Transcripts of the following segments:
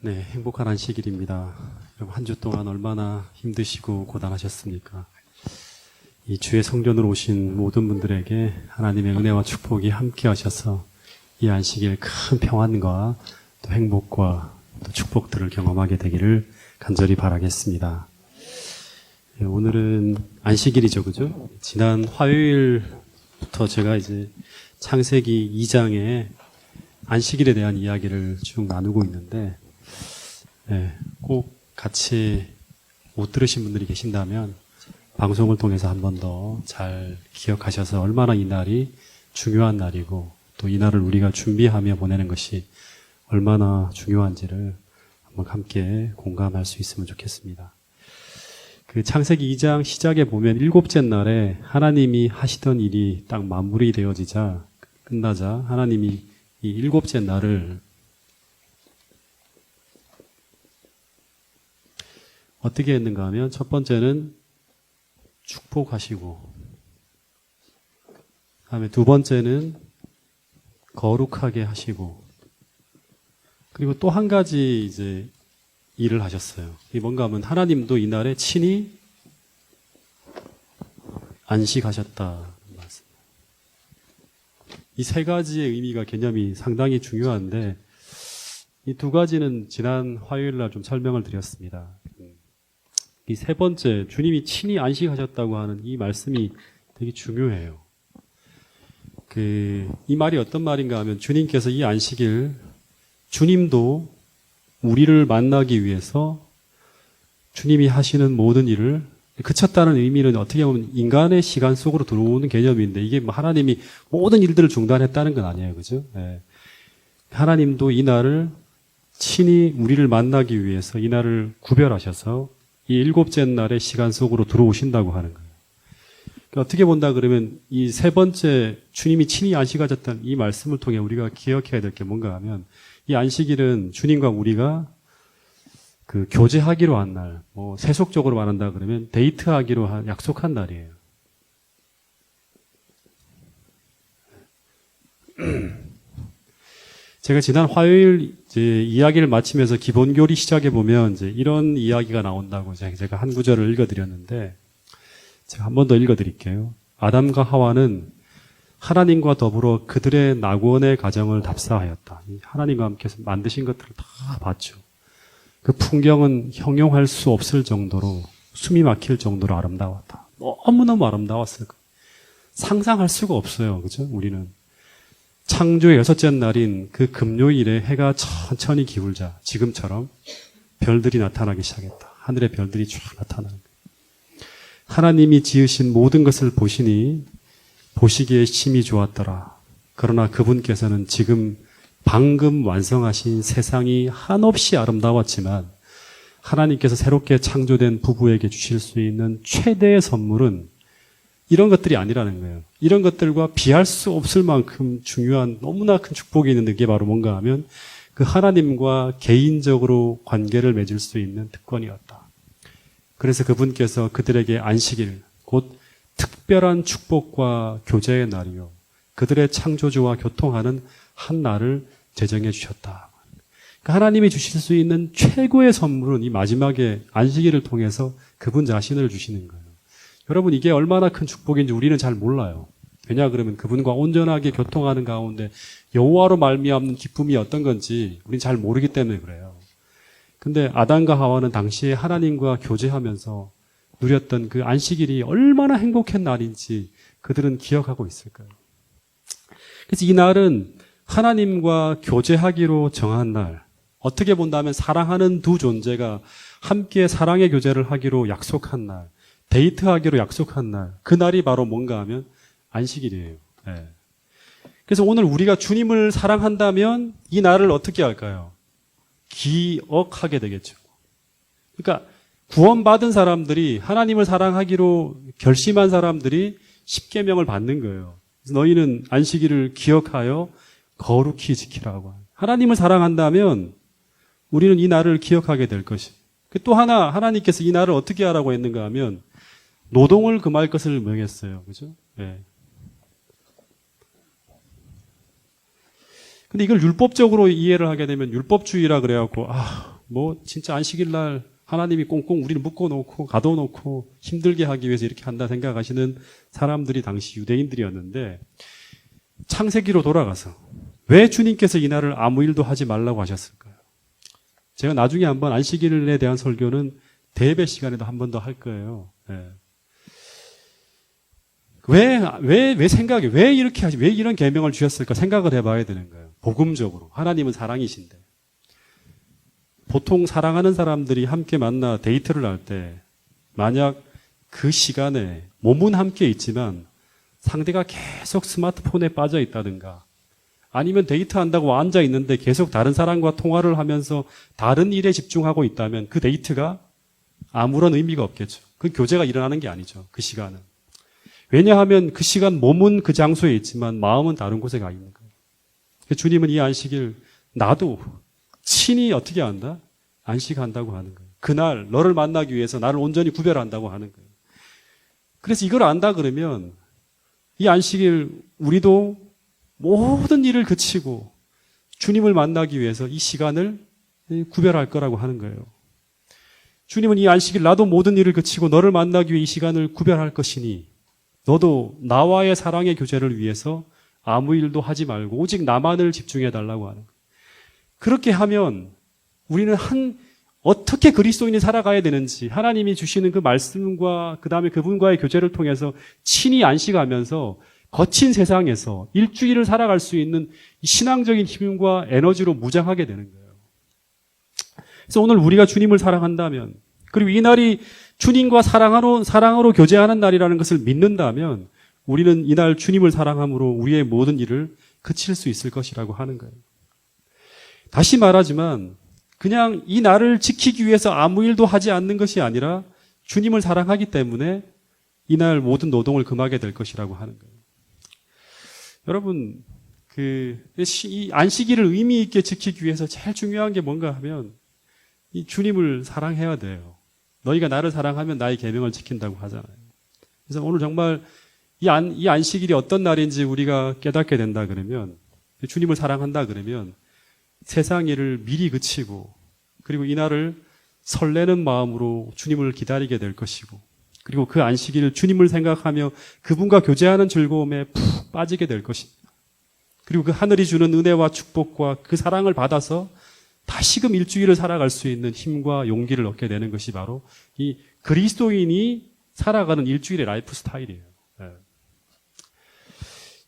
네, 행복한 안식일입니다. 여러분 한 주 동안 얼마나 힘드시고 고단하셨습니까? 이 주의 성전으로 오신 모든 분들에게 하나님의 은혜와 축복이 함께 하셔서 이 안식일 큰 평안과 또 행복과 또 축복들을 경험하게 되기를 간절히 바라겠습니다. 네, 오늘은 안식일이죠, 그죠? 지난 화요일부터 제가 이제 창세기 2장에 안식일에 대한 이야기를 쭉 나누고 있는데, 네, 꼭 같이 못 들으신 분들이 계신다면 방송을 통해서 한 번 더 잘 기억하셔서 얼마나 이 날이 중요한 날이고 또 이 날을 우리가 준비하며 보내는 것이 얼마나 중요한지를 한번 함께 공감할 수 있으면 좋겠습니다. 그 창세기 2장 시작에 보면 일곱째 날에 하나님이 하시던 일이 딱 마무리되어지자 끝나자 하나님이 이 일곱째 날을 어떻게 했는가 하면 첫 번째는 축복하시고 다음에 두 번째는 거룩하게 하시고 그리고 또 한 가지 이제 일을 하셨어요. 이게 뭔가 하면 하나님도 이날에 친히 안식하셨다. 이 세 가지의 의미가 개념이 상당히 중요한데 이 두 가지는 지난 화요일 날 좀 설명을 드렸습니다. 이 세 번째, 주님이 친히 안식하셨다고 하는 이 말씀이 되게 중요해요. 이 말이 어떤 말인가 하면 주님께서 이 안식일, 주님도 우리를 만나기 위해서 주님이 하시는 모든 일을 그쳤다는 의미는 어떻게 보면 인간의 시간 속으로 들어오는 개념인데 이게 뭐 하나님이 모든 일들을 중단했다는 건 아니에요. 그죠? 네. 하나님도 이 날을 친히 우리를 만나기 위해서 이 날을 구별하셔서 이 일곱째 날의 시간 속으로 들어오신다고 하는 거예요. 그러니까 어떻게 본다 그러면 이 세 번째 주님이 친히 안식하셨다는 이 말씀을 통해 우리가 기억해야 될 게 뭔가 하면 이 안식일은 주님과 우리가 그 교제하기로 한 날, 뭐 세속적으로 말한다 그러면 데이트하기로 약속한 날이에요. 제가 지난 화요일 이제 이야기를 마치면서 기본교리 시작해 보면 이제 이런 이야기가 나온다고 제가 한 구절을 읽어드렸는데 제가 한 번 더 읽어드릴게요. 아담과 하와는 하나님과 더불어 그들의 낙원의 가정을 답사하였다. 하나님과 함께 만드신 것들을 다 봤죠. 그 풍경은 형용할 수 없을 정도로 숨이 막힐 정도로 아름다웠다. 너무너무 아름다웠어요. 상상할 수가 없어요. 그죠? 우리는. 창조의 여섯째 날인 그 금요일에 해가 천천히 기울자 지금처럼 별들이 나타나기 시작했다. 하늘의 별들이 쫙 나타나는 거예요. 하나님이 지으신 모든 것을 보시니 보시기에 심히 좋았더라. 그러나 그분께서는 지금 방금 완성하신 세상이 한없이 아름다웠지만 하나님께서 새롭게 창조된 부부에게 주실 수 있는 최대의 선물은 이런 것들이 아니라는 거예요. 이런 것들과 비할 수 없을 만큼 중요한 너무나 큰 축복이 있는데 그게 바로 뭔가 하면 그 하나님과 개인적으로 관계를 맺을 수 있는 특권이었다. 그래서 그분께서 그들에게 안식일, 곧 특별한 축복과 교제의 날이요. 그들의 창조주와 교통하는 한 날을 제정해 주셨다. 그러니까 하나님이 주실 수 있는 최고의 선물은 이 마지막에 안식일을 통해서 그분 자신을 주시는 거예요. 여러분 이게 얼마나 큰 축복인지 우리는 잘 몰라요. 왜냐 그러면 그분과 온전하게 교통하는 가운데 여호와로 말미암는 기쁨이 어떤 건지 우리는 잘 모르기 때문에 그래요. 근데 아담과 하와는 당시에 하나님과 교제하면서 누렸던 그 안식일이 얼마나 행복한 날인지 그들은 기억하고 있을 거예요. 그래서 이 날은 하나님과 교제하기로 정한 날, 어떻게 본다면 사랑하는 두 존재가 함께 사랑의 교제를 하기로 약속한 날, 데이트하기로 약속한 날, 그 날이 바로 뭔가 하면 안식일이에요. 네. 그래서 오늘 우리가 주님을 사랑한다면 이 날을 어떻게 할까요? 기억하게 되겠죠. 그러니까 구원받은 사람들이 하나님을 사랑하기로 결심한 사람들이 십계명을 받는 거예요. 그래서 너희는 안식일을 기억하여 거룩히 지키라고. 하나님을 사랑한다면 우리는 이 날을 기억하게 될 것이. 또 하나 하나님께서 이 날을 어떻게 하라고 했는가 하면 노동을 금할 것을 명했어요. 그죠? 네. 근데 이걸 율법적으로 이해를 하게 되면 율법주의라 그래갖고, 뭐 진짜 안식일 날 하나님이 꽁꽁 우리를 묶어놓고 가둬놓고 힘들게 하기 위해서 이렇게 한다 생각하시는 사람들이 당시 유대인들이었는데 창세기로 돌아가서 왜 주님께서 이 날을 아무 일도 하지 말라고 하셨을까요? 제가 나중에 한번 안식일에 대한 설교는 대배 시간에도 한 번 더 할 거예요. 네. 왜 생각해? 왜 이렇게 하지? 왜 이런 계명을 주셨을까? 생각을 해봐야 되는 거예요. 복음적으로. 하나님은 사랑이신데. 보통 사랑하는 사람들이 함께 만나 데이트를 할 때, 만약 그 시간에 몸은 함께 있지만 상대가 계속 스마트폰에 빠져 있다든가, 아니면 데이트한다고 앉아 있는데 계속 다른 사람과 통화를 하면서 다른 일에 집중하고 있다면 그 데이트가 아무런 의미가 없겠죠. 그 교제가 일어나는 게 아니죠. 그 시간은. 왜냐하면 그 시간 몸은 그 장소에 있지만 마음은 다른 곳에 가 있는 거예요. 주님은 이 안식일 나도 친히 어떻게 한다? 안식한다고 하는 거예요. 그날 너를 만나기 위해서 나를 온전히 구별한다고 하는 거예요. 그래서 이걸 안다 그러면 이 안식일 우리도 모든 일을 그치고 주님을 만나기 위해서 이 시간을 구별할 거라고 하는 거예요. 주님은 이 안식일 나도 모든 일을 그치고 너를 만나기 위해 이 시간을 구별할 것이니 너도 나와의 사랑의 교제를 위해서 아무 일도 하지 말고 오직 나만을 집중해 달라고 하는 거예요. 그렇게 하면 우리는 어떻게 그리스도인이 살아가야 되는지 하나님이 주시는 그 말씀과 그 다음에 그분과의 교제를 통해서 친히 안식하면서 거친 세상에서 일주일을 살아갈 수 있는 신앙적인 힘과 에너지로 무장하게 되는 거예요. 그래서 오늘 우리가 주님을 사랑한다면, 그리고 이 날이 주님과 사랑으로 교제하는 날이라는 것을 믿는다면 우리는 이날 주님을 사랑함으로 우리의 모든 일을 그칠 수 있을 것이라고 하는 거예요. 다시 말하지만 그냥 이 날을 지키기 위해서 아무 일도 하지 않는 것이 아니라 주님을 사랑하기 때문에 이날 모든 노동을 금하게 될 것이라고 하는 거예요. 여러분, 이 안식일을 의미 있게 지키기 위해서 제일 중요한 게 뭔가 하면 이 주님을 사랑해야 돼요. 너희가 나를 사랑하면 나의 계명을 지킨다고 하잖아요. 그래서 오늘 정말 이 안식일이 어떤 날인지 우리가 깨닫게 된다 그러면, 주님을 사랑한다 그러면 세상 일을 미리 그치고 그리고 이 날을 설레는 마음으로 주님을 기다리게 될 것이고, 그리고 그 안식일 주님을 생각하며 그분과 교제하는 즐거움에 푹 빠지게 될 것입니다. 그리고 그 하늘이 주는 은혜와 축복과 그 사랑을 받아서 다시금 일주일을 살아갈 수 있는 힘과 용기를 얻게 되는 것이 바로 이 그리스도인이 살아가는 일주일의 라이프 스타일이에요. 네.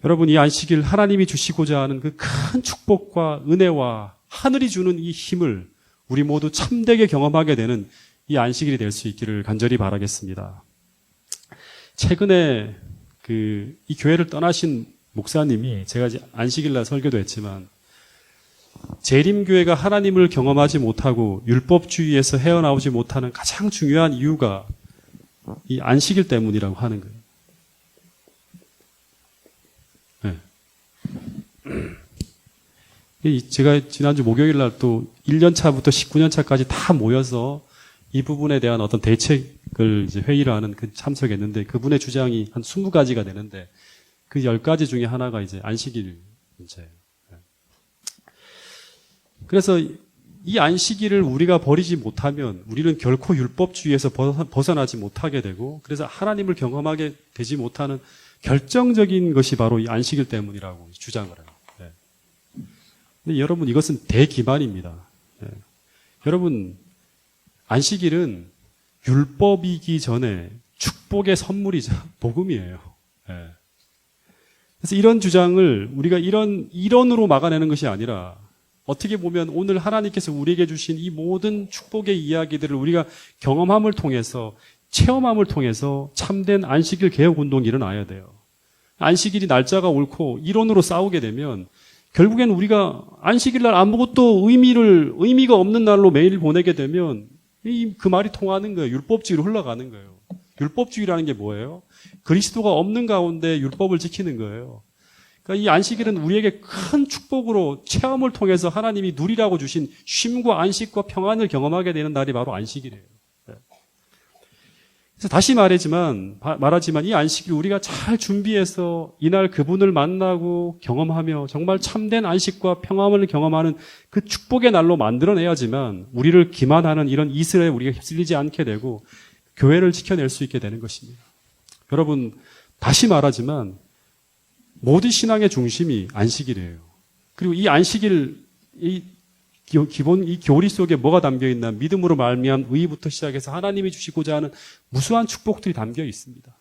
여러분, 이 안식일 하나님이 주시고자 하는 그 큰 축복과 은혜와 하늘이 주는 이 힘을 우리 모두 참되게 경험하게 되는 이 안식일이 될 수 있기를 간절히 바라겠습니다. 최근에 이 교회를 떠나신 목사님이, 제가 안식일 날 설교도 했지만, 재림교회가 하나님을 경험하지 못하고 율법주의에서 헤어나오지 못하는 가장 중요한 이유가 이 안식일 때문이라고 하는 거예요. 네. 제가 지난주 목요일 날 또 1년 차부터 19년 차까지 다 모여서 이 부분에 대한 어떤 대책을 이제 회의를 하는 참석했는데, 그분의 주장이 한 20가지가 되는데 그 10가지 중에 하나가 이제 안식일 문제예요. 그래서 이 안식일을 우리가 버리지 못하면 우리는 결코 율법주의에서 벗어나지 못하게 되고, 그래서 하나님을 경험하게 되지 못하는 결정적인 것이 바로 이 안식일 때문이라고 주장을 해요. 네. 근데 여러분, 이것은 대기만입니다. 네. 여러분, 안식일은 율법이기 전에 축복의 선물이자 복음이에요. 네. 그래서 이런 주장을 우리가 이론으로 막아내는 것이 아니라, 어떻게 보면 오늘 하나님께서 우리에게 주신 이 모든 축복의 이야기들을 우리가 경험함을 통해서, 체험함을 통해서 참된 안식일 개혁 운동이 일어나야 돼요. 안식일이 날짜가 옳고 이론으로 싸우게 되면 결국엔 우리가 안식일 날 아무것도 의미가 없는 날로 매일 보내게 되면 그 말이 통하는 거예요. 율법주의로 흘러가는 거예요. 율법주의라는 게 뭐예요? 그리스도가 없는 가운데 율법을 지키는 거예요. 그러니까 이 안식일은 우리에게 큰 축복으로 체험을 통해서 하나님이 누리라고 주신 쉼과 안식과 평안을 경험하게 되는 날이 바로 안식일이에요. 그래서 다시 말하지만 이 안식일 우리가 잘 준비해서 이날 그분을 만나고 경험하며 정말 참된 안식과 평안을 경험하는 그 축복의 날로 만들어내야지만 우리를 기만하는 이런 이슬에 우리가 휩쓸리지 않게 되고 교회를 지켜낼 수 있게 되는 것입니다. 여러분, 다시 말하지만 모든 신앙의 중심이 안식일이에요. 그리고 이 안식일, 이 교리 속에 뭐가 담겨 있나? 믿음으로 말미암은 의부터 시작해서 하나님이 주시고자 하는 무수한 축복들이 담겨 있습니다.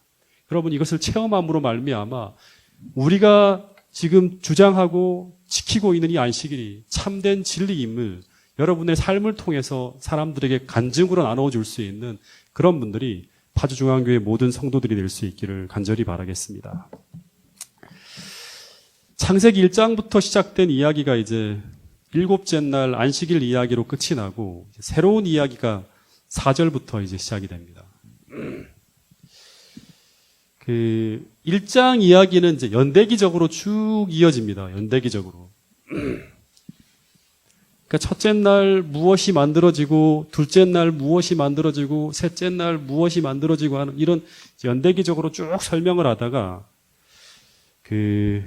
여러분, 이것을 체험함으로 말미암아 우리가 지금 주장하고 지키고 있는 이 안식일이 참된 진리임을 여러분의 삶을 통해서 사람들에게 간증으로 나눠줄 수 있는 그런 분들이 파주중앙교회 모든 성도들이 될 수 있기를 간절히 바라겠습니다. 창세기 1장부터 시작된 이야기가 이제 일곱째 날 안식일 이야기로 끝이 나고 새로운 이야기가 4절부터 이제 시작이 됩니다. 그 1장 이야기는 이제 연대기적으로 쭉 이어집니다. 연대기적으로. 그러니까 첫째 날 무엇이 만들어지고 둘째 날 무엇이 만들어지고 셋째 날 무엇이 만들어지고 하는 이런 연대기적으로 쭉 설명을 하다가 그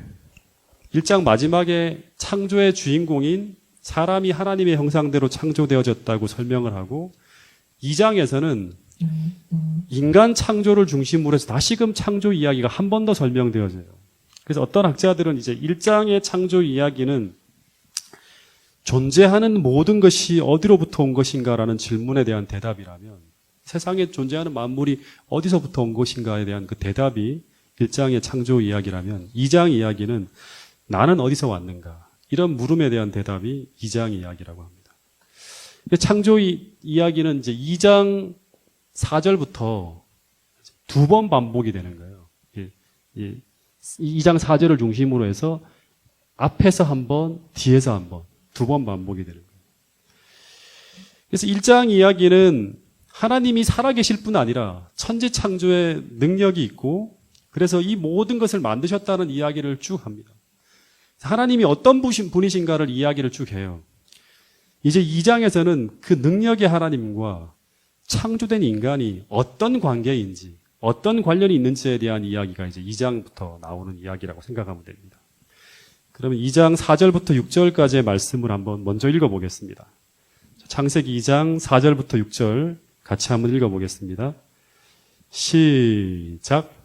1장 마지막에 창조의 주인공인 사람이 하나님의 형상대로 창조되어졌다고 설명을 하고 2장에서는 인간 창조를 중심으로 해서 다시금 창조 이야기가 한 번 더 설명되어져요. 그래서 어떤 학자들은 이제 1장의 창조 이야기는 존재하는 모든 것이 어디로부터 온 것인가라는 질문에 대한 대답이라면 세상에 존재하는 만물이 어디서부터 온 것인가에 대한 그 대답이 1장의 창조 이야기라면 2장 이야기는 나는 어디서 왔는가? 이런 물음에 대한 대답이 2장 이야기라고 합니다. 창조 이야기는 이제 2장 4절부터 두 번 반복이 되는 거예요. 2장 4절을 중심으로 해서 앞에서 한 번, 뒤에서 한 번, 두 번 반복이 되는 거예요. 그래서 1장 이야기는 하나님이 살아계실 뿐 아니라 천지 창조의 능력이 있고 그래서 이 모든 것을 만드셨다는 이야기를 쭉 합니다. 하나님이 어떤 분이신가를 이야기를 쭉 해요. 이제 2장에서는 그 능력의 하나님과 창조된 인간이 어떤 관계인지, 어떤 관련이 있는지에 대한 이야기가 이제 2장부터 나오는 이야기라고 생각하면 됩니다. 그러면 2장 4절부터 6절까지의 말씀을 한번 먼저 읽어보겠습니다. 창세기 2장 4절부터 6절 같이 한번 읽어보겠습니다. 시작.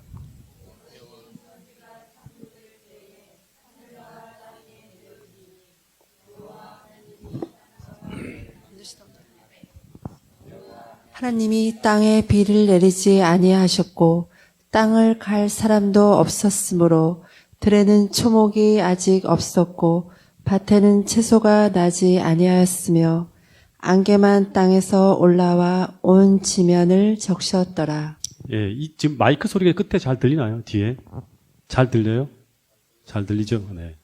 하나님이 땅에 비를 내리지 아니하셨고 땅을 갈 사람도 없었으므로 들에는 초목이 아직 없었고 밭에는 채소가 나지 아니하였으며 안개만 땅에서 올라와 온 지면을 적셨더라. 예, 지금 마이크 소리가 끝에 잘 들리나요? 뒤에 잘 들려요? 잘 들리죠? 네.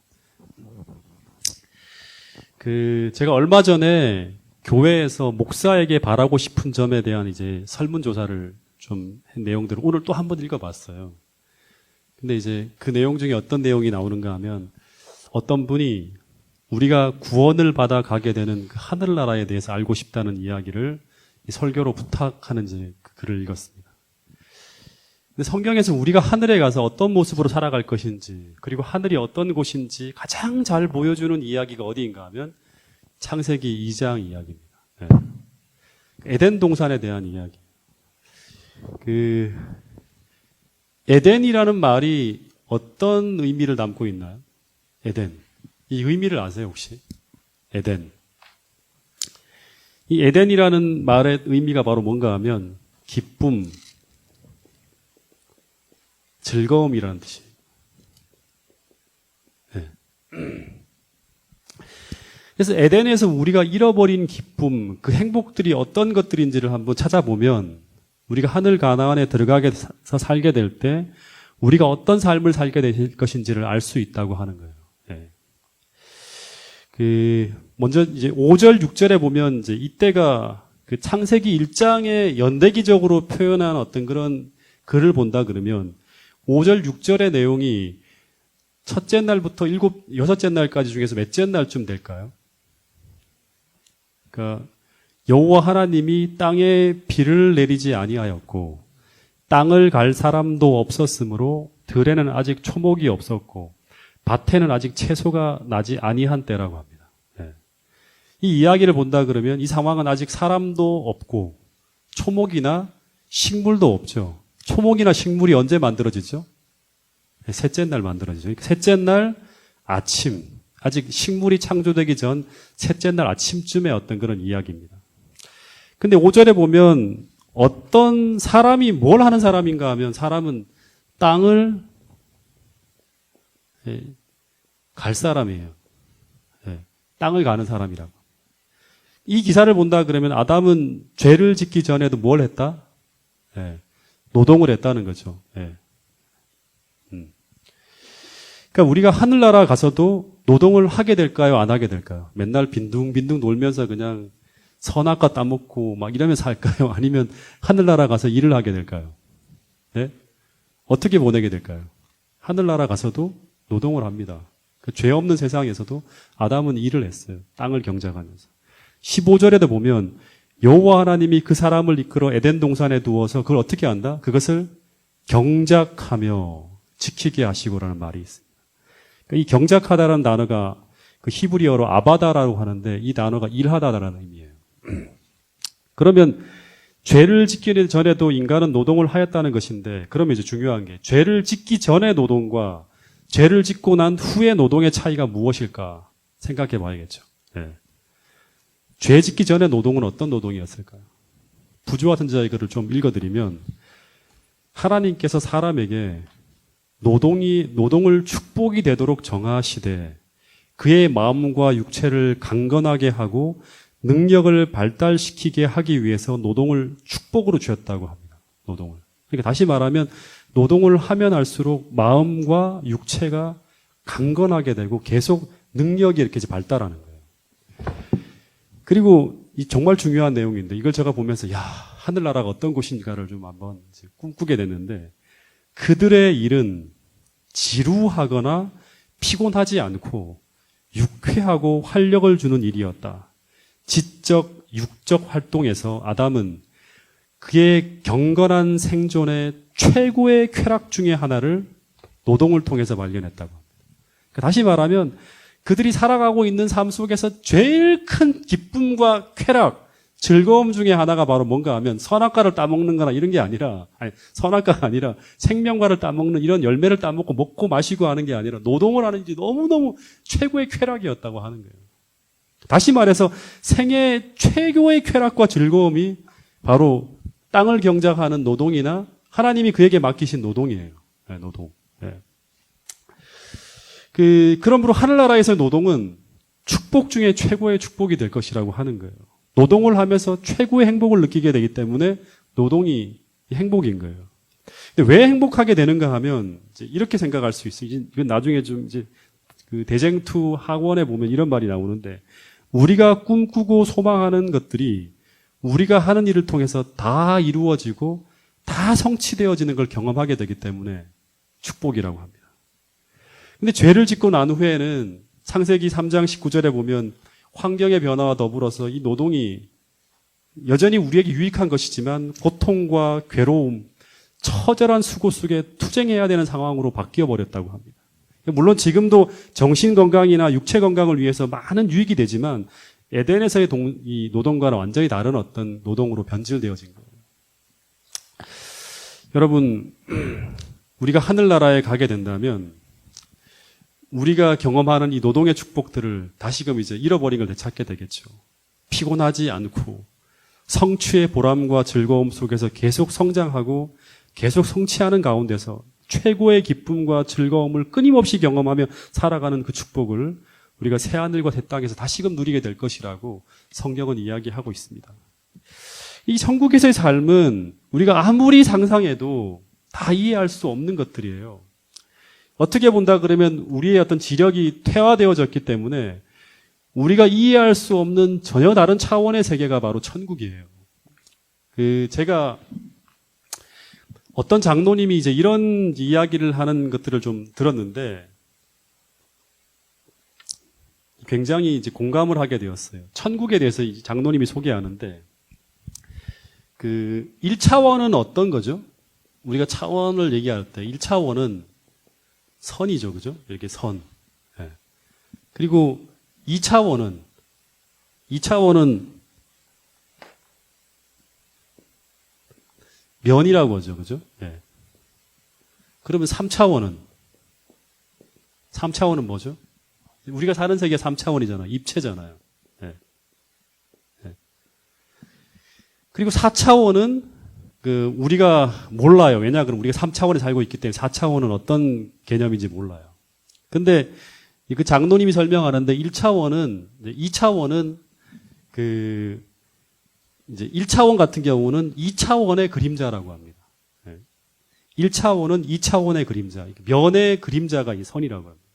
제가 얼마 전에 교회에서 목사에게 바라고 싶은 점에 대한 이제 설문조사를 좀 한 내용들을 오늘 또 한 번 읽어봤어요. 근데 이제 그 내용 중에 어떤 내용이 나오는가 하면 어떤 분이 우리가 구원을 받아 가게 되는 그 하늘나라에 대해서 알고 싶다는 이야기를 설교로 부탁하는 이제 그 글을 읽었습니다. 근데 성경에서 우리가 하늘에 가서 어떤 모습으로 살아갈 것인지 그리고 하늘이 어떤 곳인지 가장 잘 보여주는 이야기가 어디인가 하면 창세기 2장 이야기입니다. 네. 에덴 동산에 대한 이야기. 에덴이라는 말이 어떤 의미를 담고 있나요? 에덴. 이 의미를 아세요, 혹시? 에덴. 이 에덴이라는 말의 의미가 바로 뭔가 하면 기쁨, 즐거움이라는 뜻이에요. 네. 그래서 에덴에서 우리가 잃어버린 기쁨, 그 행복들이 어떤 것들인지를 한번 찾아보면 우리가 하늘 가나안에 들어가서 살게 될 때 우리가 어떤 삶을 살게 될 것인지를 알 수 있다고 하는 거예요. 네. 먼저 이제 5절, 6절에 보면 이제 이때가 그 창세기 1장의 연대기적으로 표현한 어떤 그런 글을 본다 그러면 5절, 6절의 내용이 첫째 날부터 여섯째 날까지 중에서 몇째 날쯤 될까요? 그러니까 여호와 하나님이 땅에 비를 내리지 아니하였고 땅을 갈 사람도 없었으므로 들에는 아직 초목이 없었고 밭에는 아직 채소가 나지 아니한 때라고 합니다. 예. 이 이야기를 본다 그러면 이 상황은 아직 사람도 없고 초목이나 식물도 없죠. 초목이나 식물이 언제 만들어지죠? 셋째 날 만들어지죠. 셋째 날 아침, 아직 식물이 창조되기 전 셋째 날 아침쯤에 어떤 그런 이야기입니다. 근데 5절에 보면 어떤 사람이 뭘 하는 사람인가 하면 사람은 땅을 갈 사람이에요. 땅을 가는 사람이라고. 이 기사를 본다 그러면 아담은 죄를 짓기 전에도 뭘 했다? 노동을 했다는 거죠. 그러니까 우리가 하늘나라 가서도 노동을 하게 될까요? 안 하게 될까요? 맨날 빈둥빈둥 놀면서 그냥 선악과 따먹고 막 이러면서 살까요? 아니면 하늘나라 가서 일을 하게 될까요? 네? 어떻게 보내게 될까요? 하늘나라 가서도 노동을 합니다. 그 죄 없는 세상에서도 아담은 일을 했어요. 땅을 경작하면서. 15절에도 보면 여호와 하나님이 그 사람을 이끌어 에덴 동산에 두어서 그걸 어떻게 한다? 그것을 경작하며 지키게 하시고라는 말이 있습니다. 그러니까 이 경작하다라는 단어가 그 히브리어로 아바다라고 하는데 이 단어가 일하다라는 의미예요. 그러면 죄를 짓기 전에도 인간은 노동을 하였다는 것인데 그러면 이제 중요한 게 죄를 짓기 전의 노동과 죄를 짓고 난 후의 노동의 차이가 무엇일까 생각해 봐야겠죠. 죄 짓기 전의 노동은 어떤 노동이었을까요? 부조와 선지자의 글을 좀 읽어드리면 하나님께서 사람에게 노동을 축복이 되도록 정하시되 그의 마음과 육체를 강건하게 하고 능력을 발달시키게 하기 위해서 노동을 축복으로 주셨다고 합니다. 노동을. 그러니까 다시 말하면 노동을 하면 할수록 마음과 육체가 강건하게 되고 계속 능력이 이렇게 발달하는 거예요. 그리고 이 정말 중요한 내용인데 이걸 제가 보면서 하늘나라가 어떤 곳인가를 좀 한번 꿈꾸게 됐는데 그들의 일은 지루하거나 피곤하지 않고 유쾌하고 활력을 주는 일이었다. 지적, 육적 활동에서 아담은 그의 경건한 생존의 최고의 쾌락 중의 하나를 노동을 통해서 발견했다고 합니다. 다시 말하면 그들이 살아가고 있는 삶 속에서 제일 큰 기쁨과 쾌락, 즐거움 중에 하나가 바로 뭔가 하면 선악과를 따먹는 거나 이런 게 아니라, 선악과가 아니라 생명과를 따먹는 이런 열매를 따먹고 먹고 마시고 하는 게 아니라 노동을 하는 게 너무너무 최고의 쾌락이었다고 하는 거예요. 다시 말해서 생애 최고의 쾌락과 즐거움이 바로 땅을 경작하는 노동이나 하나님이 그에게 맡기신 노동이에요. 노동. 그러므로 하늘나라에서의 노동은 축복 중에 최고의 축복이 될 것이라고 하는 거예요. 노동을 하면서 최고의 행복을 느끼게 되기 때문에 노동이 행복인 거예요. 근데 왜 행복하게 되는가 하면 이제 이렇게 생각할 수 있어요. 이건 나중에 좀 이제 그 대쟁투 학원에 보면 이런 말이 나오는데 우리가 꿈꾸고 소망하는 것들이 우리가 하는 일을 통해서 다 이루어지고 다 성취되어지는 걸 경험하게 되기 때문에 축복이라고 합니다. 근데 죄를 짓고 난 후에는 창세기 3장 19절에 보면 환경의 변화와 더불어서 이 노동이 여전히 우리에게 유익한 것이지만 고통과 괴로움, 처절한 수고 속에 투쟁해야 되는 상황으로 바뀌어 버렸다고 합니다. 물론 지금도 정신 건강이나 육체 건강을 위해서 많은 유익이 되지만 에덴에서의 이 노동과는 완전히 다른 어떤 노동으로 변질되어진 거예요. 여러분, 우리가 하늘나라에 가게 된다면 우리가 경험하는 이 노동의 축복들을 다시금 이제 잃어버린 걸 되찾게 되겠죠. 피곤하지 않고 성취의 보람과 즐거움 속에서 계속 성장하고 계속 성취하는 가운데서 최고의 기쁨과 즐거움을 끊임없이 경험하며 살아가는 그 축복을 우리가 새하늘과 새 땅에서 다시금 누리게 될 것이라고 성경은 이야기하고 있습니다. 이 천국에서의 삶은 우리가 아무리 상상해도 다 이해할 수 없는 것들이에요. 어떻게 본다 그러면 우리의 어떤 지력이 퇴화되어졌기 때문에 우리가 이해할 수 없는 전혀 다른 차원의 세계가 바로 천국이에요. 제가 어떤 장로님이 이제 이런 이야기를 하는 것들을 좀 들었는데 굉장히 이제 공감을 하게 되었어요. 천국에 대해서 이 장로님이 소개하는데 1차원은 어떤 거죠? 우리가 차원을 얘기할 때 1차원은 선이죠. 그죠? 이렇게 선. 예. 그리고 2차원은 면이라고 하죠. 그죠? 예. 그러면 3차원은 뭐죠? 우리가 사는 세계 3차원이잖아요. 입체잖아요. 예. 예. 그리고 4차원은 우리가 몰라요. 왜냐, 그럼 우리가 3차원에 살고 있기 때문에 4차원은 어떤 개념인지 몰라요. 근데 그 장로님이 설명하는데 1차원은, 2차원은 이제 1차원 같은 경우는 2차원의 그림자라고 합니다. 1차원은 2차원의 그림자, 면의 그림자가 이 선이라고 합니다.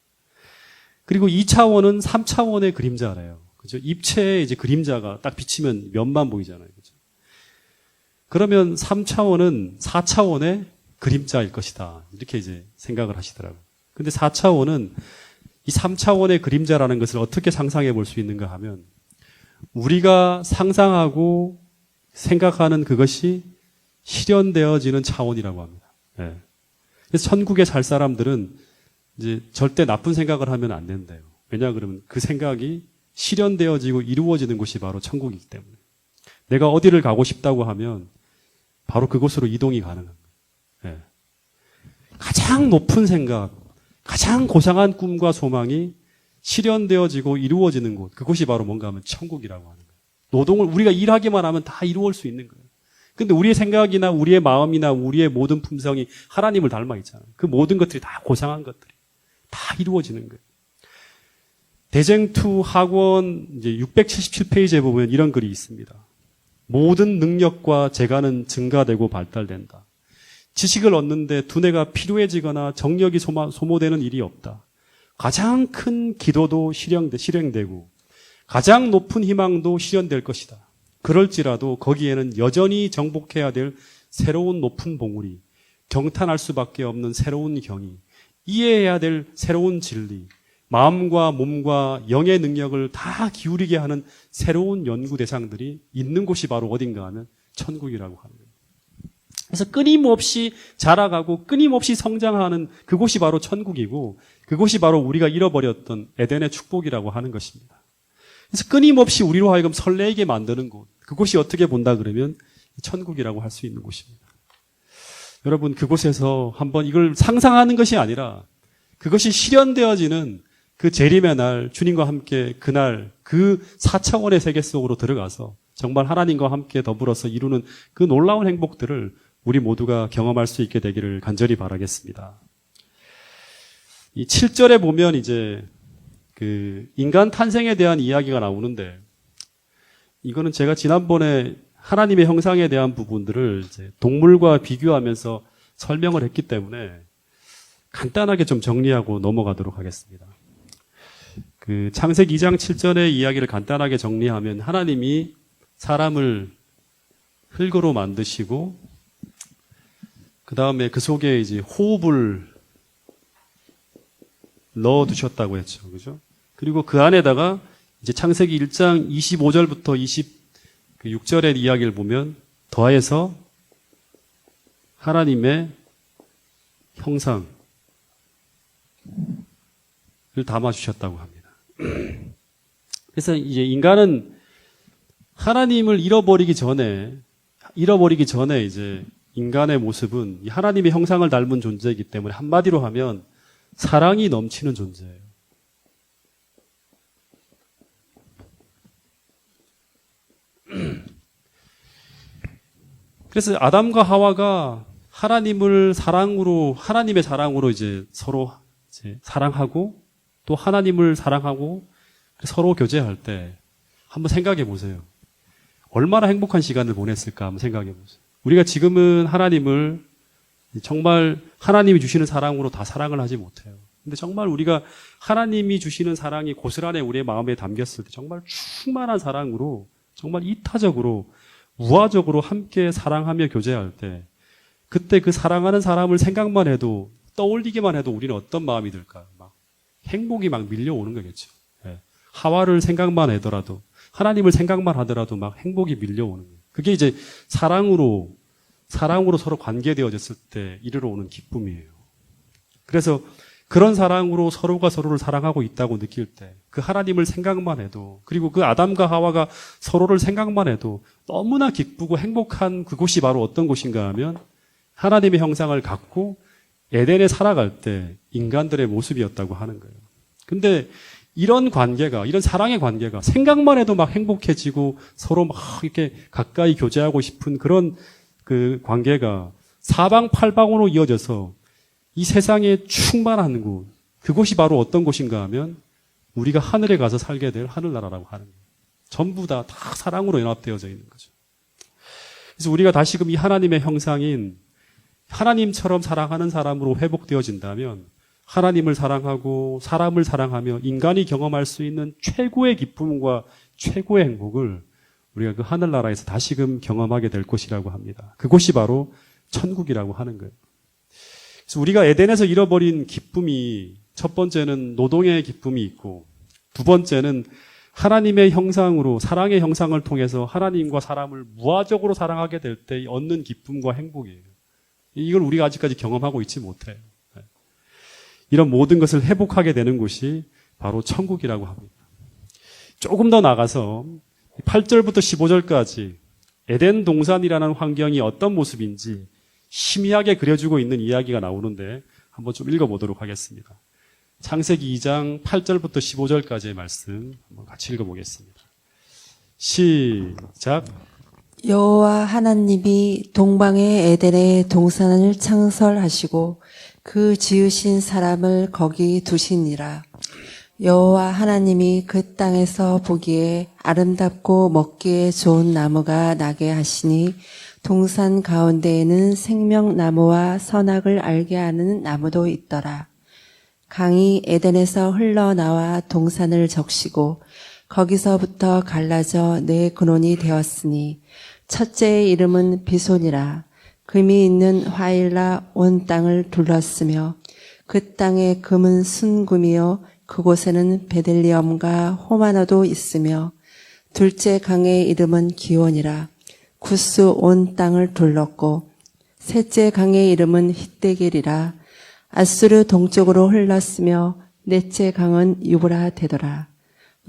그리고 2차원은 3차원의 그림자래요. 그죠? 입체의 이제 그림자가 딱 비치면 면만 보이잖아요. 그죠? 그러면 3차원은 4차원의 그림자일 것이다. 이렇게 이제 생각을 하시더라고요. 근데 4차원은 이 3차원의 그림자라는 것을 어떻게 상상해 볼 수 있는가 하면 우리가 상상하고 생각하는 그것이 실현되어지는 차원이라고 합니다. 예. 그래서 천국에 살 사람들은 이제 절대 나쁜 생각을 하면 안 된대요. 왜냐 그러면 그 생각이 실현되어지고 이루어지는 곳이 바로 천국이기 때문에. 내가 어디를 가고 싶다고 하면 바로 그곳으로 이동이 가능합니다. 예. 가장 높은 생각, 가장 고상한 꿈과 소망이 실현되어지고 이루어지는 곳, 그곳이 바로 뭔가 하면 천국이라고 하는 거예요. 노동을 우리가 일하기만 하면 다 이루어질 수 있는 거예요. 근데 우리의 생각이나 우리의 마음이나 우리의 모든 품성이 하나님을 닮아 있잖아요. 그 모든 것들이 다 고상한 것들이 다 이루어지는 거예요. 대쟁투 학원 이제 677페이지에 보면 이런 글이 있습니다. 모든 능력과 재간은 증가되고 발달된다. 지식을 얻는데 두뇌가 필요해지거나 정력이 소모되는 일이 없다. 가장 큰 기도도 실행되고 가장 높은 희망도 실현될 것이다. 그럴지라도 거기에는 여전히 정복해야 될 새로운 높은 봉우리, 경탄할 수밖에 없는 새로운 경이, 이해해야 될 새로운 진리, 마음과 몸과 영의 능력을 다 기울이게 하는 새로운 연구 대상들이 있는 곳이 바로 어딘가 하면 천국이라고 하는 거예요. 그래서 끊임없이 자라가고 끊임없이 성장하는 그곳이 바로 천국이고 그곳이 바로 우리가 잃어버렸던 에덴의 축복이라고 하는 것입니다. 그래서 끊임없이 우리로 하여금 설레게 만드는 곳, 그곳이 어떻게 본다 그러면 천국이라고 할 수 있는 곳입니다. 여러분 그곳에서 한번 이걸 상상하는 것이 아니라 그것이 실현되어지는 그 재림의 날 주님과 함께 그날 그 4차원의 세계 속으로 들어가서 정말 하나님과 함께 더불어서 이루는 그 놀라운 행복들을 우리 모두가 경험할 수 있게 되기를 간절히 바라겠습니다. 이 7절에 보면 이제 그 인간 탄생에 대한 이야기가 나오는데 이거는 제가 지난번에 하나님의 형상에 대한 부분들을 이제 동물과 비교하면서 설명을 했기 때문에 간단하게 좀 정리하고 넘어가도록 하겠습니다. 그 창세기 2장 7절의 이야기를 간단하게 정리하면 하나님이 사람을 흙으로 만드시고 그 다음에 그 속에 이제 호흡을 넣어 두셨다고 했죠. 그죠? 그리고 그 안에다가 이제 창세기 1장 25절부터 26절의 이야기를 보면 더해서 하나님의 형상을 담아 주셨다고 합니다. 그래서 이제 인간은 하나님을 잃어버리기 전에 이제 인간의 모습은 하나님의 형상을 닮은 존재이기 때문에 한마디로 하면 사랑이 넘치는 존재예요. 그래서 아담과 하와가 하나님의 사랑으로 이제 서로 이제 사랑하고 또 하나님을 사랑하고 서로 교제할 때 한번 생각해 보세요. 얼마나 행복한 시간을 보냈을까 한번 생각해 보세요. 우리가 지금은 하나님을 정말 하나님이 주시는 사랑으로 다 사랑을 하지 못해요. 근데 정말 우리가 하나님이 주시는 사랑이 고스란히 우리의 마음에 담겼을 때 정말 충만한 사랑으로 정말 이타적으로 우화적으로 함께 사랑하며 교제할 때 그때 그 사랑하는 사람을 생각만 해도 떠올리기만 해도 우리는 어떤 마음이 들까요? 막 행복이 막 밀려오는 거겠죠. 예. 하와를 생각만 하더라도 하나님을 생각만 하더라도 막 행복이 밀려오는 거예요. 그게 이제 사랑으로 사랑으로 서로 관계되어졌을 때 이르러 오는 기쁨이에요. 그래서 그런 사랑으로 서로가 서로를 사랑하고 있다고 느낄 때 그 하나님을 생각만 해도, 그리고 그 아담과 하와가 서로를 생각만 해도 너무나 기쁘고 행복한 그곳이 바로 어떤 곳인가 하면 하나님의 형상을 갖고 에덴에 살아갈 때 인간들의 모습이었다고 하는 거예요. 근데 이런 관계가, 이런 사랑의 관계가 생각만 해도 막 행복해지고 서로 막 이렇게 가까이 교제하고 싶은 그런 그 관계가 사방팔방으로 이어져서 이 세상에 충만한 곳, 그곳이 바로 어떤 곳인가 하면 우리가 하늘에 가서 살게 될 하늘나라라고 하는 거예요. 전부 다 사랑으로 연합되어져 있는 거죠. 그래서 우리가 다시금 이 하나님의 형상인 하나님처럼 사랑하는 사람으로 회복되어진다면 하나님을 사랑하고 사람을 사랑하며 인간이 경험할 수 있는 최고의 기쁨과 최고의 행복을 우리가 그 하늘나라에서 다시금 경험하게 될 것이라고 합니다. 그곳이 바로 천국이라고 하는 거예요. 그래서 우리가 에덴에서 잃어버린 기쁨이 첫 번째는 노동의 기쁨이 있고 두 번째는 하나님의 형상으로 사랑의 형상을 통해서 하나님과 사람을 무화적으로 사랑하게 될 때 얻는 기쁨과 행복이에요. 이걸 우리가 아직까지 경험하고 있지 못해요. 이런 모든 것을 회복하게 되는 곳이 바로 천국이라고 합니다. 조금 더 나가서 8절부터 15절까지 에덴 동산이라는 환경이 어떤 모습인지 희미하게 그려주고 있는 이야기가 나오는데 한번 좀 읽어보도록 하겠습니다. 창세기 2장 8절부터 15절까지의 말씀 한번 같이 읽어보겠습니다. 시작. 여호와 하나님이 동방의 에덴에 동산을 창설하시고 그 지으신 사람을 거기 두시니라. 여호와 하나님이 그 땅에서 보기에 아름답고 먹기에 좋은 나무가 나게 하시니 동산 가운데에는 생명나무와 선악을 알게 하는 나무도 있더라. 강이 에덴에서 흘러나와 동산을 적시고 거기서부터 갈라져 네 근원이 되었으니 첫째의 이름은 비손이라. 금이 있는 화일라 온 땅을 둘렀으며 그 땅의 금은 순금이요 그곳에는 베들리엄과 호마노도 있으며 둘째 강의 이름은 기온이라. 구스 온 땅을 둘렀고 셋째 강의 이름은 힛데겔이라. 아수르 동쪽으로 흘렀으며 넷째 강은 유브라 되더라.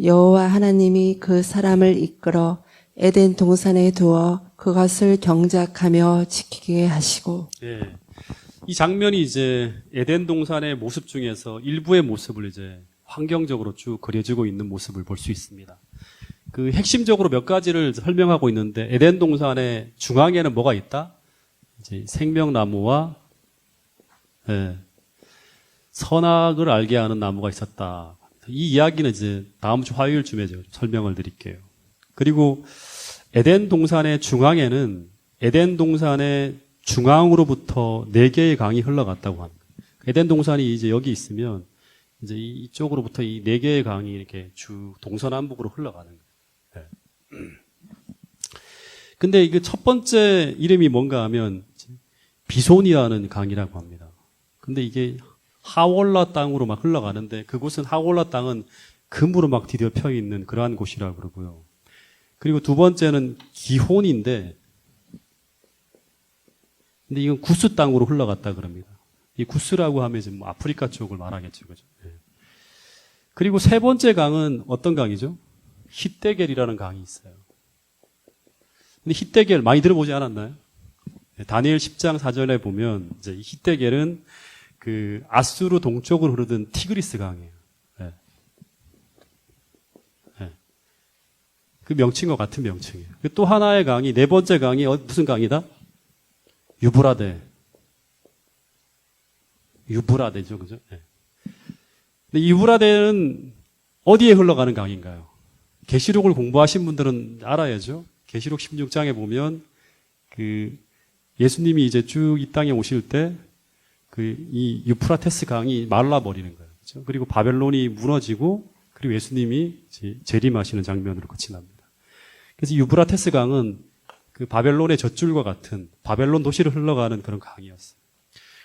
여호와 하나님이 그 사람을 이끌어 에덴 동산에 두어 그것을 경작하며 지키게 하시고. 예. 이 장면이 이제 에덴 동산의 모습 중에서 일부의 모습을 이제 환경적으로 쭉 그려지고 있는 모습을 볼 수 있습니다. 그 핵심적으로 몇 가지를 설명하고 있는데 에덴 동산의 중앙에는 뭐가 있다? 이제 생명나무와 선악을 알게 하는 나무가 있었다. 이 이야기는 이제 다음 주 화요일쯤에 제가 설명을 드릴게요. 그리고 에덴 동산의 중앙에는 에덴 동산의 중앙으로부터 4개의 강이 흘러갔다고 합니다. 에덴 동산이 이제 여기 있으면 이제 이쪽으로부터 이 4개의 강이 이렇게 쭉 동서남북으로 흘러가는 거예요. 근데 이게 첫 번째 이름이 뭔가 하면 비손이라는 강이라고 합니다. 근데 이게 하월라 땅으로 막 흘러가는데 그곳은 하월라 땅은 금으로 막 뒤덮여 있는 그러한 곳이라고 그러고요. 그리고 두 번째는 기혼인데 근데 이건 구스 땅으로 흘러갔다 그럽니다. 이 구스라고 하면 지금 아프리카 쪽을 말하겠죠. 그죠? 그리고 세 번째 강은 어떤 강이죠? 힛데겔이라는 강이 있어요. 근데 힛데겔 많이 들어보지 않았나요? 다니엘 10장 4절에 보면 이제 이 힛데겔은 그 아수르 동쪽으로 흐르던 티그리스 강이에요. 그 명칭과 같은 명칭이에요. 또 하나의 강이 네 번째 강이 무슨 강이다? 유브라데죠, 그죠? 근데 유브라데는 어디에 흘러가는 강인가요? 계시록을 공부하신 분들은 알아야죠. 계시록 16장에 보면 그 예수님이 이제 쭉 이 땅에 오실 때 그 이 유프라테스 강이 말라버리는 거예요. 그렇죠? 그리고 바벨론이 무너지고 그리고 예수님이 재림하시는 장면으로 끝이 납니다. 그래서 유브라테스 강은 그 바벨론의 젖줄과 같은 바벨론 도시를 흘러가는 그런 강이었어요.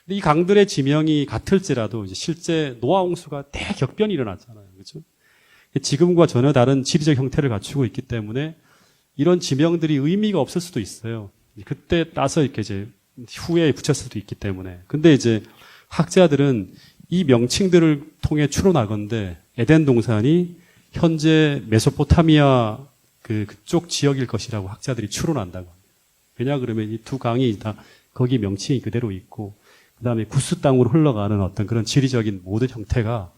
근데 이 강들의 지명이 같을지라도 이제 실제 노아 홍수가 대격변이 일어났잖아요. 그렇죠? 지금과 전혀 다른 지리적 형태를 갖추고 있기 때문에 이런 지명들이 의미가 없을 수도 있어요. 그때 따서 이렇게 이제 후에 붙였을 수도 있기 때문에. 근데 이제 학자들은 이 명칭들을 통해 추론하건대 에덴 동산이 현재 메소포타미아 그쪽 지역일 것이라고 학자들이 추론한다고 합니다. 왜냐 그러면 이 두 강이 다 거기 명칭이 그대로 있고, 그 다음에 구스 땅으로 흘러가는 어떤 그런 지리적인 모든 형태가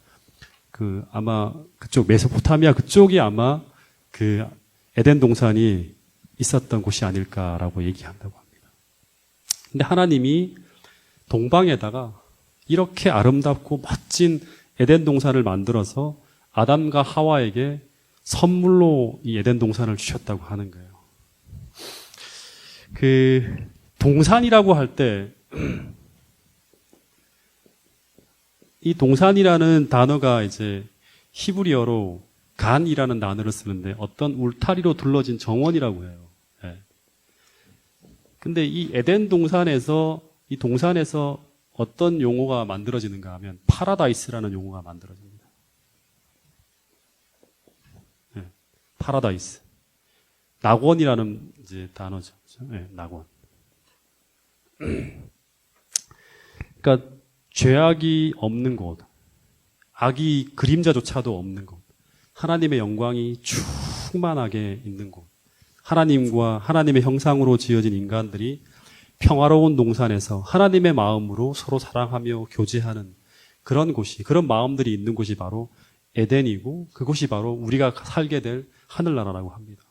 아마 그쪽 메소포타미아 그쪽이 아마 그 에덴 동산이 있었던 곳이 아닐까라고 얘기한다고 합니다. 근데 하나님이 동방에다가 이렇게 아름답고 멋진 에덴 동산을 만들어서 아담과 하와에게 선물로 이 에덴 동산을 주셨다고 하는 거예요. 그 동산이라고 할 때 이 동산이라는 단어가 이제 히브리어로 간이라는 단어를 쓰는데 어떤 울타리로 둘러진 정원이라고 해요. 예. 근데 이 에덴 동산에서 이 동산에서 어떤 용어가 만들어지는가 하면 파라다이스라는 용어가 만들어집니다. 예. 파라다이스. 낙원이라는 이제 단어죠. 예, 낙원. 그러니까 죄악이 없는 곳, 악이 그림자조차도 없는 곳, 하나님의 영광이 충만하게 있는 곳, 하나님과 하나님의 형상으로 지어진 인간들이 평화로운 동산에서 하나님의 마음으로 서로 사랑하며 교제하는 그런 곳이, 그런 마음들이 있는 곳이 바로 에덴이고, 그곳이 바로 우리가 살게 될 하늘나라라고 합니다.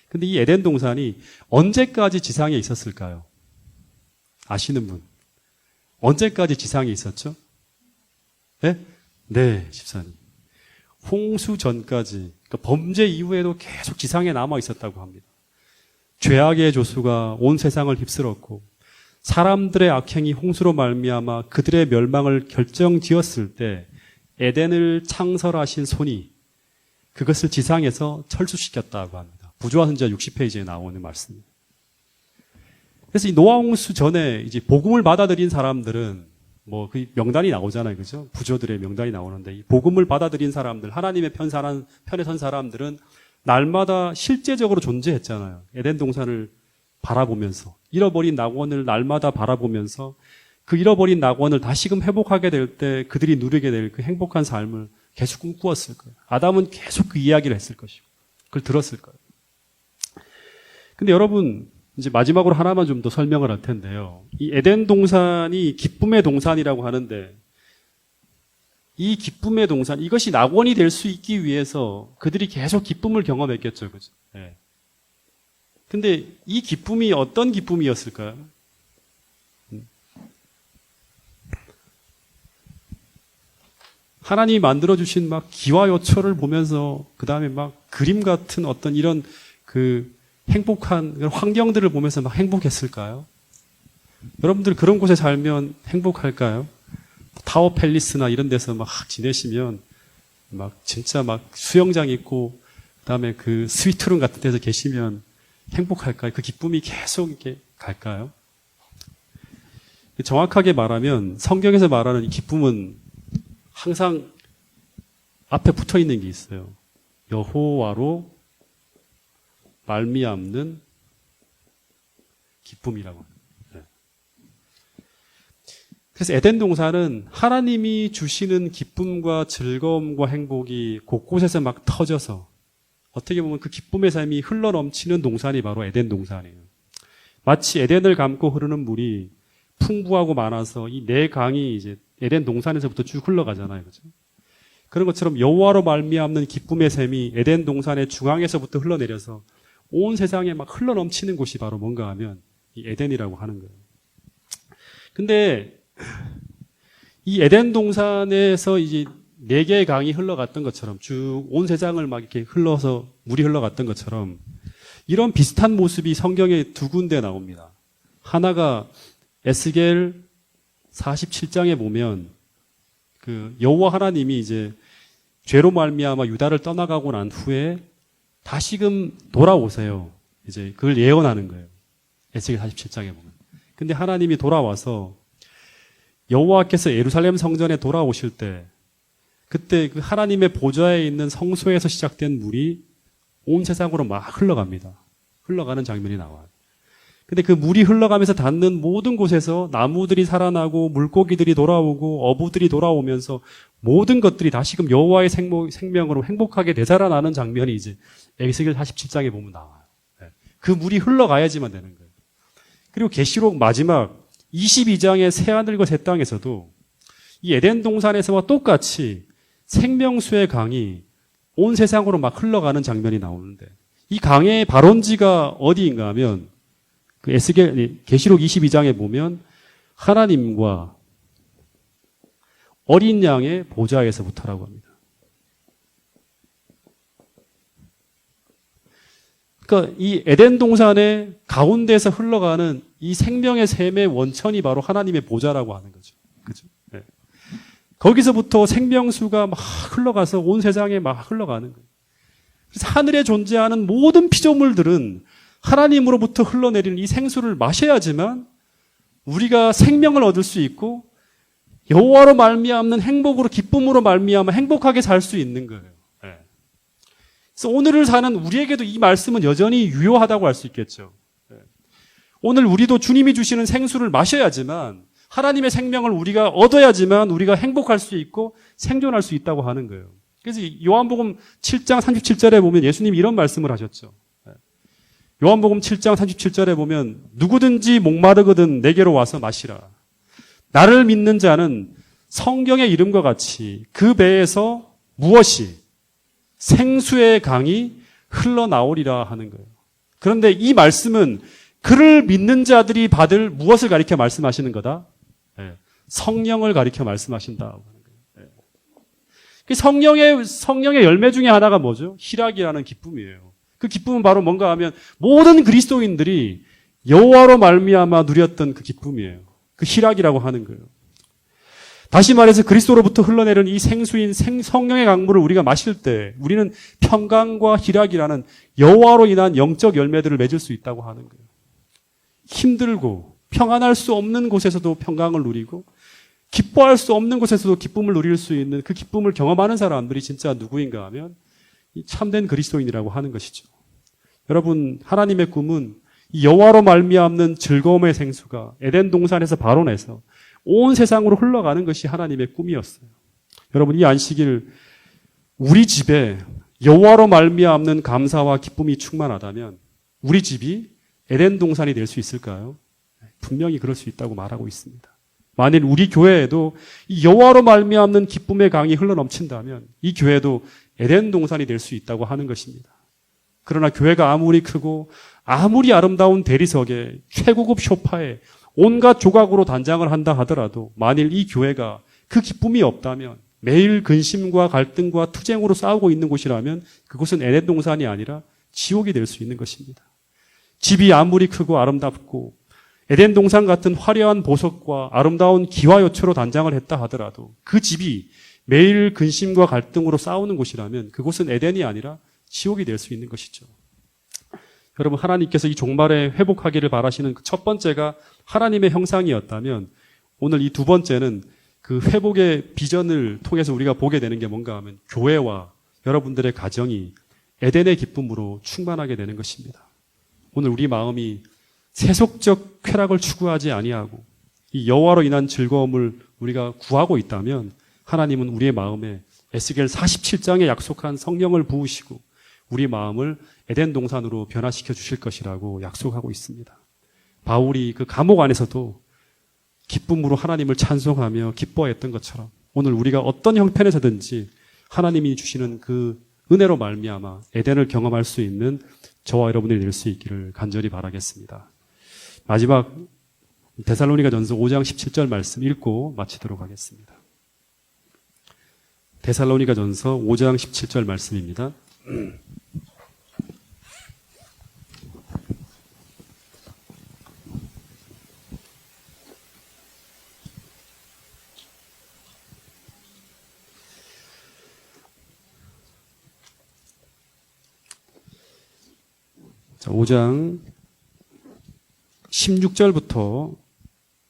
근데 이 에덴 동산이 언제까지 지상에 있었을까요? 아시는 분? 언제까지 지상에 있었죠? 네? 네, 집사님. 홍수 전까지, 그러니까 범죄 이후에도 계속 지상에 남아 있었다고 합니다. 죄악의 조수가 온 세상을 휩쓸었고 사람들의 악행이 홍수로 말미암아 그들의 멸망을 결정지었을 때 에덴을 창설하신 손이 그것을 지상에서 철수시켰다고 합니다. 부조화 선지자 60페이지에 나오는 말씀입니다. 그래서 이 노아 홍수 전에 이제 복음을 받아들인 사람들은 뭐 그 명단이 나오잖아요, 그죠? 부조들의 명단이 나오는데 이 복음을 받아들인 사람들, 하나님의 편에 선 사람들은 날마다 실제적으로 존재했잖아요. 에덴 동산을 바라보면서 잃어버린 낙원을 날마다 바라보면서 그 잃어버린 낙원을 다시금 회복하게 될 때 그들이 누리게 될 그 행복한 삶을 계속 꿈꾸었을 거예요. 아담은 계속 그 이야기를 했을 것이고 그걸 들었을 거예요. 근데 여러분 이제 마지막으로 하나만 좀 더 설명을 할 텐데요. 이 에덴 동산이 기쁨의 동산이라고 하는데 이 기쁨의 동산, 이것이 낙원이 될 수 있기 위해서 그들이 계속 기쁨을 경험했겠죠. 그죠? 네. 근데 이 기쁨이 어떤 기쁨이었을까요? 하나님이 만들어주신 막 기와 요철을 보면서 그 다음에 막 그림 같은 어떤 이런 그 행복한 환경들을 보면서 막 행복했을까요? 여러분들 그런 곳에 살면 행복할까요? 타워 팰리스나 이런 데서 막 지내시면 막 진짜 막 수영장 있고 그다음에 그 스위트룸 같은 데서 계시면 행복할까요? 그 기쁨이 계속 이렇게 갈까요? 정확하게 말하면 성경에서 말하는 이 기쁨은 항상 앞에 붙어 있는 게 있어요. 여호와로 말미암는 기쁨이라고 합니다. 네. 그래서 에덴 동산은 하나님이 주시는 기쁨과 즐거움과 행복이 곳곳에서 막 터져서 어떻게 보면 그 기쁨의 삶이 흘러넘치는 동산이 바로 에덴 동산이에요. 마치 에덴을 감고 흐르는 물이 풍부하고 많아서 이 네 강이 이제 에덴 동산에서부터 쭉 흘러가잖아요. 그죠? 그런 것처럼 여호와로 말미암는 기쁨의 샘이 에덴 동산의 중앙에서부터 흘러내려서 온 세상에 막 흘러넘치는 곳이 바로 뭔가 하면 이 에덴이라고 하는 거예요. 근데 이 에덴 동산에서 이제 네 개의 강이 흘러갔던 것처럼 쭉 온 세상을 막 이렇게 흘러서 물이 흘러갔던 것처럼 이런 비슷한 모습이 성경에 두 군데 나옵니다. 하나가 에스겔 47장에 보면 그 여호와 하나님이 이제 죄로 말미암아 유다를 떠나가고 난 후에 다시금 돌아오세요. 이제 그걸 예언하는 거예요. 에스겔 47장에 보면. 근데 하나님이 돌아와서 여호와께서 예루살렘 성전에 돌아오실 때 그때 그 하나님의 보좌에 있는 성소에서 시작된 물이 온 세상으로 막 흘러갑니다. 흘러가는 장면이 나와요. 근데 그 물이 흘러가면서 닿는 모든 곳에서 나무들이 살아나고 물고기들이 돌아오고 어부들이 돌아오면서 모든 것들이 다시금 여호와의 생명으로 행복하게 되살아나는 장면이 이제 에스겔 47장에 보면 나와요. 그 물이 흘러가야지만 되는 거예요. 그리고 계시록 마지막 22장의 새하늘과 새 땅에서도 이 에덴 동산에서와 똑같이 생명수의 강이 온 세상으로 막 흘러가는 장면이 나오는데 이 강의 발원지가 어디인가 하면 그 계시록 22장에 보면 하나님과 어린 양의 보좌에서부터라고 합니다. 그러니까 이 에덴 동산의 가운데에서 흘러가는 이 생명의 샘의 원천이 바로 하나님의 보좌라고 하는 거죠. 그죠? 네. 거기서부터 생명수가 막 흘러가서 온 세상에 막 흘러가는 거예요. 그래서 하늘에 존재하는 모든 피조물들은 하나님으로부터 흘러내리는 이 생수를 마셔야지만 우리가 생명을 얻을 수 있고 여호와로 말미암는 행복으로 기쁨으로 말미암아 행복하게 살 수 있는 거예요. 네. 그래서 오늘을 사는 우리에게도 이 말씀은 여전히 유효하다고 할 수 있겠죠. 네. 오늘 우리도 주님이 주시는 생수를 마셔야지만 하나님의 생명을 우리가 얻어야지만 우리가 행복할 수 있고 생존할 수 있다고 하는 거예요. 그래서 요한복음 7장 37절에 보면 예수님이 이런 말씀을 하셨죠. 요한복음 7장 37절에 보면 누구든지 목마르거든 내게로 와서 마시라. 나를 믿는 자는 성경의 이름과 같이 그 배에서 무엇이 생수의 강이 흘러나오리라 하는 거예요. 그런데 이 말씀은 그를 믿는 자들이 받을 무엇을 가리켜 말씀하시는 거다? 네. 성령을 가리켜 말씀하신다고 하는 거예요. 네. 성령의 열매 중에 하나가 뭐죠? 희락이라는 기쁨이에요. 그 기쁨은 바로 뭔가 하면 모든 그리스도인들이 여호와로 말미암아 누렸던 그 기쁨이에요. 그 희락이라고 하는 거예요. 다시 말해서 그리스도로부터 흘러내리는 이 생수인 성령의 강물을 우리가 마실 때 우리는 평강과 희락이라는 여호와로 인한 영적 열매들을 맺을 수 있다고 하는 거예요. 힘들고 평안할 수 없는 곳에서도 평강을 누리고 기뻐할 수 없는 곳에서도 기쁨을 누릴 수 있는 그 기쁨을 경험하는 사람들이 진짜 누구인가 하면 이 참된 그리스도인이라고 하는 것이죠. 여러분, 하나님의 꿈은 이 여호와로 말미암는 즐거움의 생수가 에덴 동산에서 발원해서 온 세상으로 흘러가는 것이 하나님의 꿈이었어요. 여러분, 이 안식일 우리 집에 여호와로 말미암는 감사와 기쁨이 충만하다면 우리 집이 에덴 동산이 될 수 있을까요? 분명히 그럴 수 있다고 말하고 있습니다. 만일 우리 교회에도 이 여호와로 말미암는 기쁨의 강이 흘러넘친다면 이 교회도 에덴 동산이 될 수 있다고 하는 것입니다. 그러나 교회가 아무리 크고 아무리 아름다운 대리석에 최고급 소파에 온갖 조각으로 단장을 한다 하더라도 만일 이 교회가 그 기쁨이 없다면 매일 근심과 갈등과 투쟁으로 싸우고 있는 곳이라면 그곳은 에덴 동산이 아니라 지옥이 될 수 있는 것입니다. 집이 아무리 크고 아름답고 에덴 동산 같은 화려한 보석과 아름다운 기와요초로 단장을 했다 하더라도 그 집이 매일 근심과 갈등으로 싸우는 곳이라면 그곳은 에덴이 아니라 지옥이 될 수 있는 것이죠. 여러분, 하나님께서 이 종말에 회복하기를 바라시는 첫 번째가 하나님의 형상이었다면 오늘 이 두 번째는 그 회복의 비전을 통해서 우리가 보게 되는 게 뭔가 하면 교회와 여러분들의 가정이 에덴의 기쁨으로 충만하게 되는 것입니다. 오늘 우리 마음이 세속적 쾌락을 추구하지 아니하고 이 여호와로 인한 즐거움을 우리가 구하고 있다면 하나님은 우리의 마음에 에스겔 47장에 약속한 성령을 부으시고 우리 마음을 에덴 동산으로 변화시켜 주실 것이라고 약속하고 있습니다. 바울이 그 감옥 안에서도 기쁨으로 하나님을 찬송하며 기뻐했던 것처럼 오늘 우리가 어떤 형편에서든지 하나님이 주시는 그 은혜로 말미암아 에덴을 경험할 수 있는 저와 여러분들이 될 수 있기를 간절히 바라겠습니다. 마지막 데살로니가전서 5장 17절 말씀 읽고 마치도록 하겠습니다. 데살로니가전서 5장 17절 말씀입니다. 자, 5장 16절부터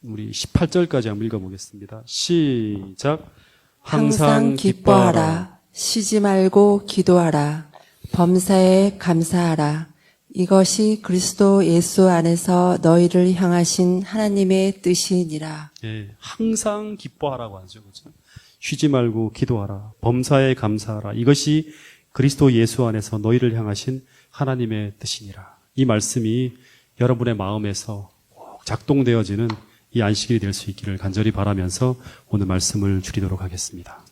우리 18절까지 한번 읽어보겠습니다. 시작. 항상 기뻐하라. 쉬지 말고 기도하라. 범사에 감사하라. 이것이 그리스도 예수 안에서 너희를 향하신 하나님의 뜻이니라. 예, 항상 기뻐하라고 하죠. 그죠? 쉬지 말고 기도하라. 범사에 감사하라. 이것이 그리스도 예수 안에서 너희를 향하신 하나님의 뜻이니라. 이 말씀이 여러분의 마음에서 꼭 작동되어지는 이 안식일이 될 수 있기를 간절히 바라면서 오늘 말씀을 줄이도록 하겠습니다.